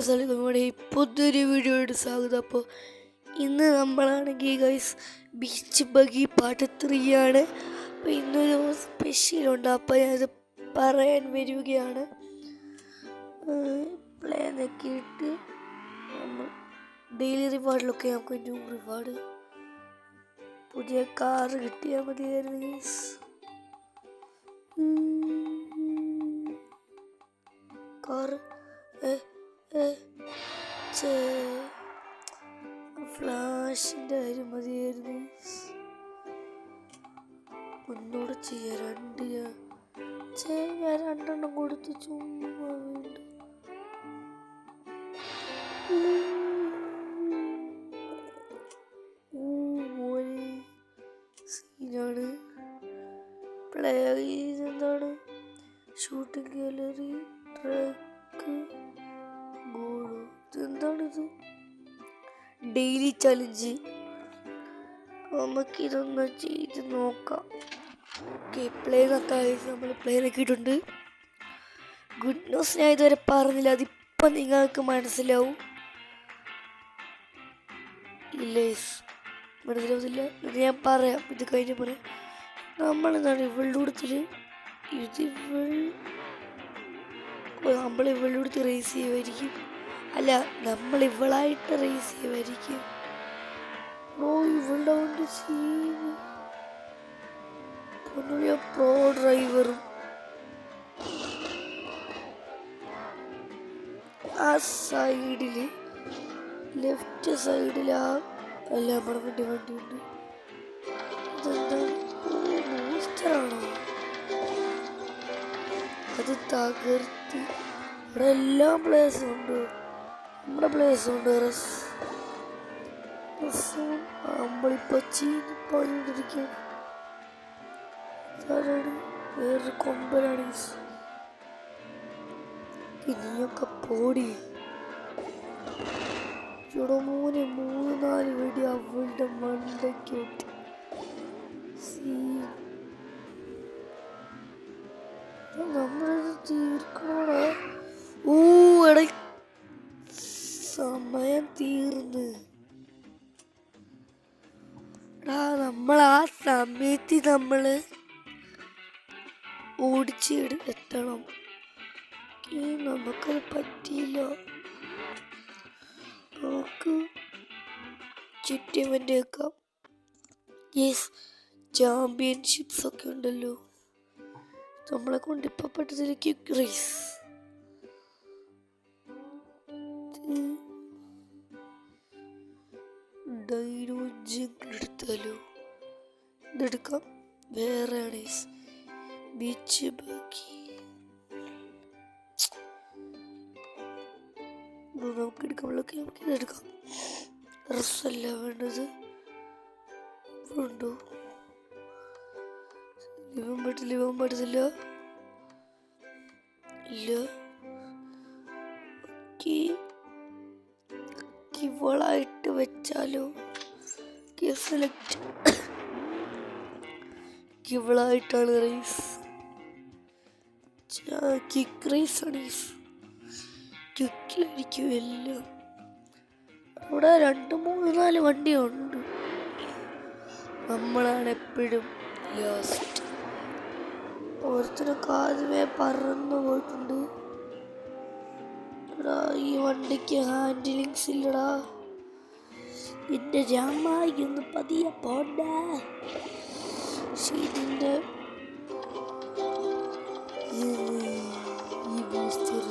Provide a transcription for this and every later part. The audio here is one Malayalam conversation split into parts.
ഗൈസ് നമ്മുടെ പുതിയൊരു വീഡിയോ ആയിട്ട് സ്വാഗതം. അപ്പോൾ ഇന്ന് നമ്മളാണെങ്കിൽ ഗൈസ് ബീച്ച് ബഗി പാർട്ട് 3 ആണ്. അപ്പോൾ ഇന്നൊരു സ്പെഷ്യലുണ്ട്, അപ്പോൾ ഞാനത് പറയാൻ വരികയാണ്. പ്ലേ നോക്കിയിട്ട് നമ്മൾ ഡെയിലി റിവാർഡിലൊക്കെ നമുക്ക് ന്യൂ റിവാർഡ് പുതിയ കാറ് കിട്ടിയാൽ മതിയായിരുന്നു ഗൈസ്. കാറ് ഫ്ലാഷിൻ്റെ കാര്യം മതിയായിരുന്നു. ഒന്നുകൂടെ ചെയ്യാം. ഞാൻ രണ്ടെണ്ണം കൊടുത്ത് ചുമ്മാ വീണ്ടും സീനാണ്. പ്ലേ എന്താണ് ഷൂട്ടിംഗ് ഗാലറി ട്രക്ക് ഗോള്, ഇതെന്താണിത്? Daily challenge. നമുക്കിതൊന്ന് ചെയ്ത് നോക്കാം. ഓക്കെ, പ്ലേ നോക്കാം. നമ്മൾ പ്ലേ നോക്കിയിട്ടുണ്ട്. ഗുഡ് ന്യൂസ് ഞാൻ ഇതുവരെ പറഞ്ഞില്ല, അതിപ്പം നിങ്ങൾക്ക് മനസ്സിലാവും. ഇല്ലേ, മനസ്സിലാവുന്നില്ല. ഇത് ഞാൻ പറയാം, ഇത് കഴിഞ്ഞ് പറയാം. നമ്മളെന്താണ് ഇവളുടെ കൂടത്തിൽ നമ്മൾ ഇവളുടെ കൂടത്തിൽ റേസ് ചെയ്യുമായിരിക്കും. അല്ല, നമ്മൾ ഇവളായിട്ട് റേസ് ചെയ്യുമായിരിക്കും. ഇവളുടെ കൊണ്ട് പ്രോ ഡ്രൈവറും ആ സൈഡില് ലെഫ്റ്റ് സൈഡിൽ അല്ല നമ്മുടെ വണ്ടിയുണ്ട്. ഇതെന്താണ്? ബൂസ്റ്ററാണോ? അത് തകർത്ത് ഇവിടെ എല്ലാ പ്ലേസും ഉണ്ട്. നമ്മുടെ പ്ലേസും ഉണ്ട്. നമ്മളിപ്പോൾ ചീനിപ്പോണ്ടിരിക്കുകയാണ്. വേറൊരു കൊമ്പനാണ്. ഇനിയൊക്കെ പോടി ഇവിടെ 3-4 വെടി അവളുടെ മണ്ടയ്ക്കോട്ട്. നമ്മളത് തീർക്കണോടാ. എട സമയം തീർന്ന്. നമ്മൾ ആ സമയത്ത് നമ്മള് ഓടിച്ച് എത്തണം. നമുക്കത് പറ്റിയില്ല. നമുക്ക് ചുറ്റിവൻ്റെ വെക്കാം. യെസ്, ചാമ്പ്യൻഷിപ്സ് ഒക്കെ ഉണ്ടല്ലോ. നമ്മളെ കൊണ്ട് ഇപ്പം പറ്റത്തില്ല. ക്വിക്ക് റേസ് എടുത്താലോ? ഇതെടുക്കാം. വേറെ ബീച്ച് ബാക്കി നമുക്ക് എടുക്കാമല്ലോ. നമുക്കിതെടുക്കാം. ഡ്രസ്സല്ല വേണ്ടത്. ഉണ്ടോ? ഇവൻ പറ്റത്തില്ല. ഇല്ല, ഇവളായിട്ട് വെച്ചാലോ? സെലക്ട്. ഇവളായിട്ടാണ് റേസ്. ക്വിക്ക് റേസ് ആണ്. ക്വിക്കിലായിരിക്കും എല്ലാം. അവിടെ 2-3-4 വണ്ടിയുണ്ട്. നമ്മളാണ് എപ്പോഴും ലാസ്റ്റ്. ഓരോരുത്തരൊക്കെ ആദ്യമേ പറന്നു പോയിട്ടുണ്ട്. ഈ വണ്ടിക്ക് ഹാൻഡിലിങ്സ് ഇല്ലടാ. എന്റെ ജാമായി ഒന്ന് പതിയെ പോണ്ട. ഇതിന്റെ ഈ ബൂസ്റ്റർ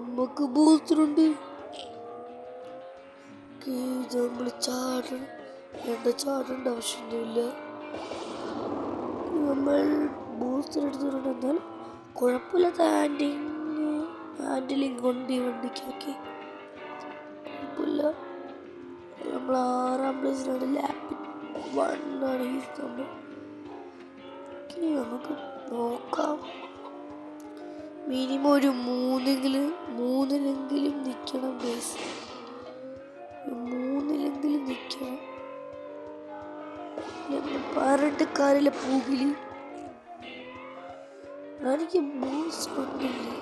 നമുക്ക് ബൂസ്റ്ററുണ്ട്. നമ്മൾ ചാടേണ്ട ആവശ്യമൊന്നുമില്ല. നമ്മൾ ബൂസ്റ്റർ എടുത്തിട്ടുണ്ട്. എന്നാൽ കുഴപ്പമില്ലാത്ത ഹാൻഡിലിങ് കൊണ്ട് ഈ വണ്ടിക്കൊക്കെ കുഴപ്പമില്ല. നമ്മൾ 6ാം പ്ലേസിലാണ്. ലാപ്പിൽ 1 ആണ് ഈ സംഭവം. നമുക്ക് നോക്കാം. മിനിമം ഒരു 3-ലെങ്കിലും നിൽക്കണം. 3-ലെങ്കിലും നിൽക്കണം. പറഞ്ഞിട്ട് കാര്യമില്ല. പൂകില് എനിക്ക് ബൂസ്റ്റ് കൊണ്ടില്ലേ.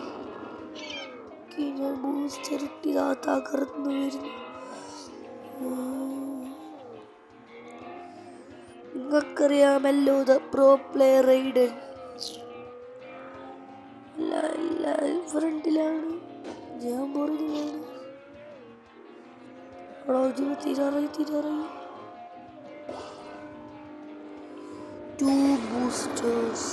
ചെറുട്ടി തകർന്നു വരുന്നു. നിങ്ങൾക്കറിയാമല്ലോ ദ പ്രോ പ്ലെയർ റൈഡൻ ഫ്രണ്ടിലാണ്, ഞാൻ പുറകിലാണ്. തീരാറായി. 2 boosters.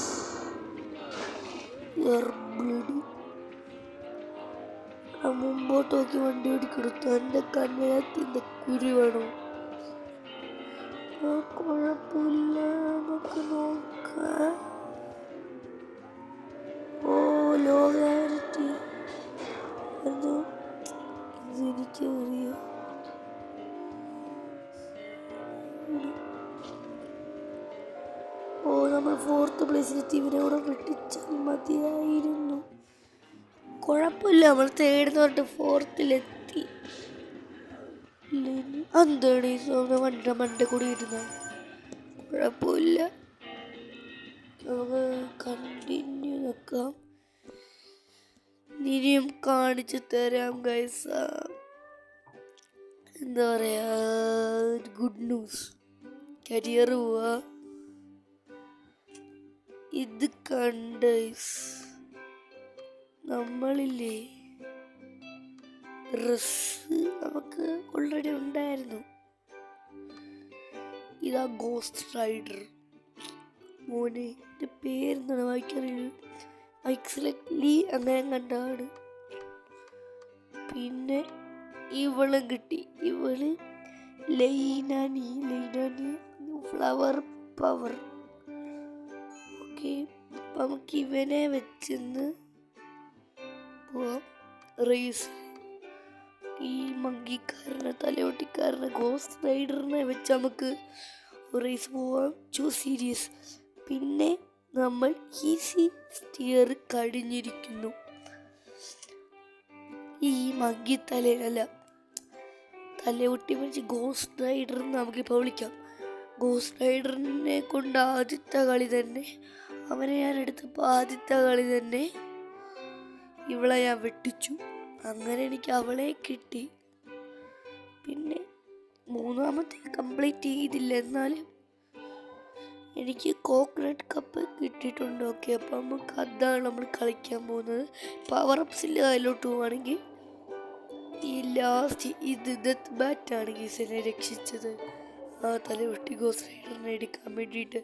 മുമ്പോട്ട് നോക്കി വണ്ടി ഓടിക്കെടുത്തു. എൻ്റെ കണ്ണിനകത്ത് കുരു വേണോ? കുഴപ്പമില്ല, നമുക്ക് നോക്കാം. ഓ ലോകാരിറ്റി അത് എനിക്കറിയാം. ഓ നമ്മൾ 4th പ്ലേസിലെത്തി. ഇവരോട് വെട്ടിച്ചാൽ മതിയായിരുന്നു. കുഴപ്പമില്ല, നമ്മൾ 3rd തൊട്ട് 4th എന്താണ് ഈ വണ്ടിയുടെ മണ്ട കൂടി ഇരുന്ന? കുഴപ്പമില്ല, നമുക്ക് കണ്ടിന്യൂ നോക്കാം. ഇനിയും കാണിച്ചു തരാം ഗൈസ്. എന്താ പറയാ, ഗുഡ് ന്യൂസ്. കരിയർ പോവാ. ഇത് കണ്ട് നമ്മളില്ലേ ഡ്രസ് നമുക്ക് ഓൾറെഡി ഉണ്ടായിരുന്നു. ഇതാ ഗോസ്റ്റ് റൈഡർ. മോനെ എൻ്റെ പേരെന്താണ് വായിക്കറിയുള്ളൂ. മൈക്സിലി അങ്ങനെ കണ്ടാണ്. പിന്നെ ഇവളും കിട്ടി. ഇവള് ലൈനാനി ഫ്ലവർ പവർ. ഓക്കെ, നമുക്ക് ഇവനെ വെച്ചെന്ന് പോവാം റേസ്. ഈ മങ്കിക്കാരനെ തലയോട്ടിക്കാരനെ ഗോസ്റ്റ് റൈഡറിനെ വെച്ച് നമുക്ക് റേസ് പോവാം. സീരീസ്. പിന്നെ നമ്മൾ ഈസി സ്റ്റിയർ കഴിഞ്ഞിരിക്കുന്നു. ഈ മങ്കി തലയൊട്ടി വെച്ച് ഗോസ്റ്റ് റൈഡറിന് നമുക്കിപ്പോൾ വിളിക്കാം. ഗോസ്റ്റ് റൈഡറിനെ കൊണ്ട് ആദ്യത്തെ കളി തന്നെ അവനെ ഞാൻ എടുത്തപ്പോൾ ആദ്യത്തെ കളി തന്നെ ഇവളെ ഞാൻ വെട്ടിച്ചു. അങ്ങനെ എനിക്ക് അവളെ കിട്ടി. പിന്നെ 3ാമത്തെ കംപ്ലീറ്റ് ചെയ്തില്ല, എന്നാലും എനിക്ക് കോക്കനട്ട് കപ്പ് കിട്ടിയിട്ടുണ്ട്. ഓക്കെ, അപ്പം നമുക്ക് അതാണ് നമ്മൾ കളിക്കാൻ പോകുന്നത്. പവർ അപ്സിൻ്റെ അതിലോട്ട് പോവുകയാണെങ്കിൽ ഈ ലാസ്റ്റ് ഇത് ഡെത്ത് ബാറ്റാണ് ഗീസിനെ രക്ഷിച്ചത്. ആ തലവെട്ടി ഗോസ്റ്റ് റൈഡറിനെ എടുക്കാൻ വേണ്ടിയിട്ട്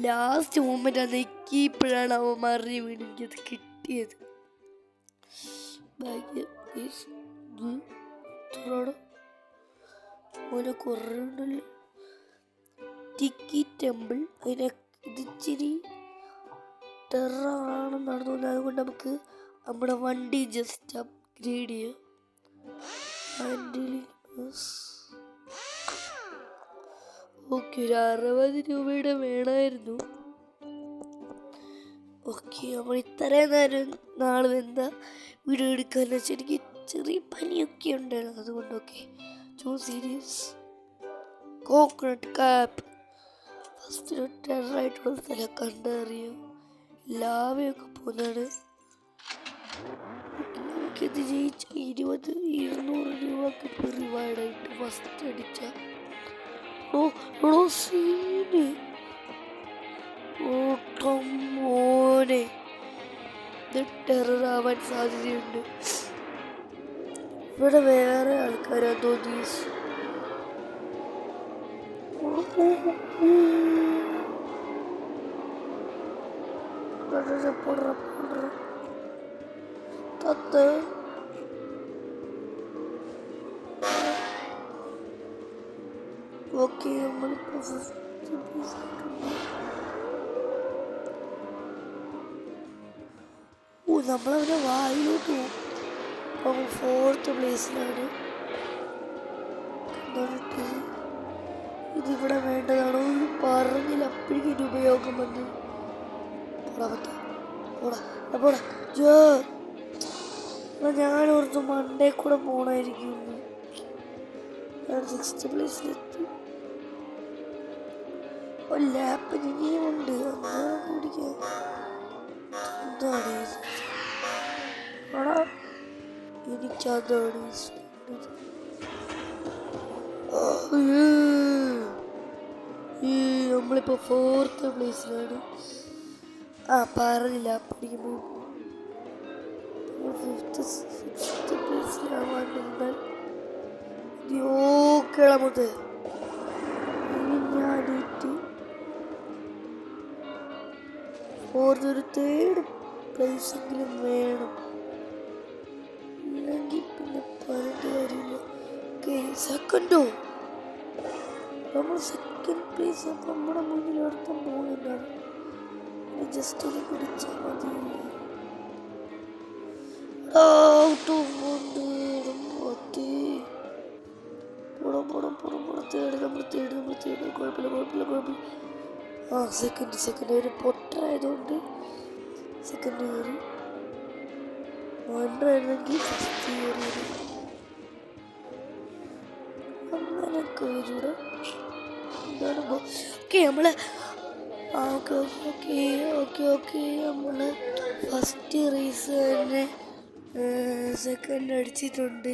ലാസ്റ്റ് മൂമെൻ്റ് അത് എക്കിയപ്പോഴാണ് അവൻ മറിഞ്ഞ് വീണ് എനിക്കത് കിട്ടിയത്. ഓനെ കുറേ ഉണ്ടല്ലോ. ടിക്കി ടെമ്പിൾ. അതിനെ ഇതിച്ചിരി ടെററാണെന്നാണ് തോന്നുന്നത്. അതുകൊണ്ട് നമുക്ക് നമ്മുടെ വണ്ടി ജസ്റ്റ് അപ്ഗ്രേഡ് ചെയ്യാം. ഓക്കെ, ഒരു 60 രൂപയുടെ വേണമായിരുന്നു. ഓക്കെ, നമ്മൾ ഇത്രയും നേരം എന്താ വീഡിയോ എടുക്കാന്ന് വെച്ചാൽ എനിക്ക് ചെറിയ പനിയൊക്കെ ഉണ്ടായിരുന്നു. അതുകൊണ്ട് ഓക്കെ, സീരീസ് കോക്കനട്ട് കാപ്പ്. ഫസ്റ്റ് ടെററായിട്ടുള്ള സ്ഥലം കണ്ടറിയാം. ലാവയൊക്കെ പോകുന്നതാണ്. നമുക്കിത് ജയിച്ച 200 രൂപ കിട്ടും റിവാർഡായിട്ട് ഫസ്റ്റ് അടിച്ച. സീന്. മോനെ ഇത് ടെററാവാൻ സാധ്യതയുണ്ട്. ഇവിടെ വേറെ ആൾക്കാരാ തോന്നി. ഓക്കെ, നമ്മളിപ്പോ നമ്മളവരെ വായിലോട്ട് പോകും. അപ്പോൾ 4th പ്ലേസിലാണ്. ഇതിവിടെ വേണ്ടതാണോ പറഞ്ഞില്ല, അപ്പോഴേക്കും ഉപയോഗം വന്നു. ഞാൻ ഓർത്ത് മണ്ടേ കൂടെ പോണായിരിക്കും. ഞാൻ 6th പ്ലേസിലെത്തി. ലാപ്പിന് ഇനിയുമുണ്ട്. അങ്ങനെ കുടിക്കാം. എന്താണ് എനിക്കതാണ് നമ്മളിപ്പോ 4th പ്ലേസിലാണ്. പറഞ്ഞില്ല പഠിക്കുമ്പോ 5th പ്ലേസിലാവാൻ കിളമുത് ഞാനിട്ട് 4th ഒരു 3rd പ്ലേസെങ്കിലും വേണം, ഇല്ലെങ്കിൽ പിന്നെ പറഞ്ഞിട്ട് കാര്യമില്ല. സെക്കൻഡോ, നമ്മൾ 2nd പ്ലേസ് നമ്മുടെ മുന്നിൽ ഒരുത്തം പോകുന്നുണ്ടാണ്. ജസ്റ്റ് ഒന്ന് പിടിച്ചാൽ മതിയില്ലേ. സെക്കൻഡ് ഒരു പൊട്ടായതുകൊണ്ട് സെക്കൻഡ് കയറി. വണ്ടായിരുന്നെങ്കിൽ ഫസ്റ്റ് കയറി അങ്ങനെയൊക്കെ വരൂടെ. എന്താണ് ഓക്കെ നമ്മള് ഓക്കെ നമ്മള് ഫസ്റ്റ് റേസ് തന്നെ സെക്കൻഡ് അടിച്ചിട്ടുണ്ട്.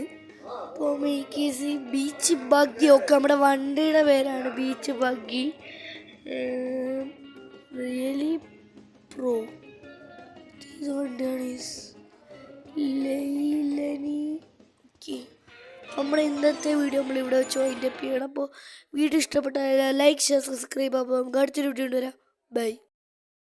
അപ്പോൾ മേക്കേസി ബീച്ച് ബഗ്ഗി ഒക്കെ നമ്മുടെ വണ്ടിയുടെ പേരാണ് ബീച്ച് ബഗ്ഗി. റിയലി പ്രോ ഇത് വണ്ടിയാണ്. നമ്മുടെ ഇന്നത്തെ വീഡിയോ നമ്മളിവിടെ വെച്ച് വൈൻഡപ്പ് ചെയ്യണം. അപ്പോൾ വീഡിയോ ഇഷ്ടപ്പെട്ടാൽ ലൈക്ക് ഷെയർ സബ്സ്ക്രൈബ്. അപ്പോൾ നമുക്ക് അടുത്തൊരു വീഡിയോ കൊണ്ടുവരാം. ബൈ.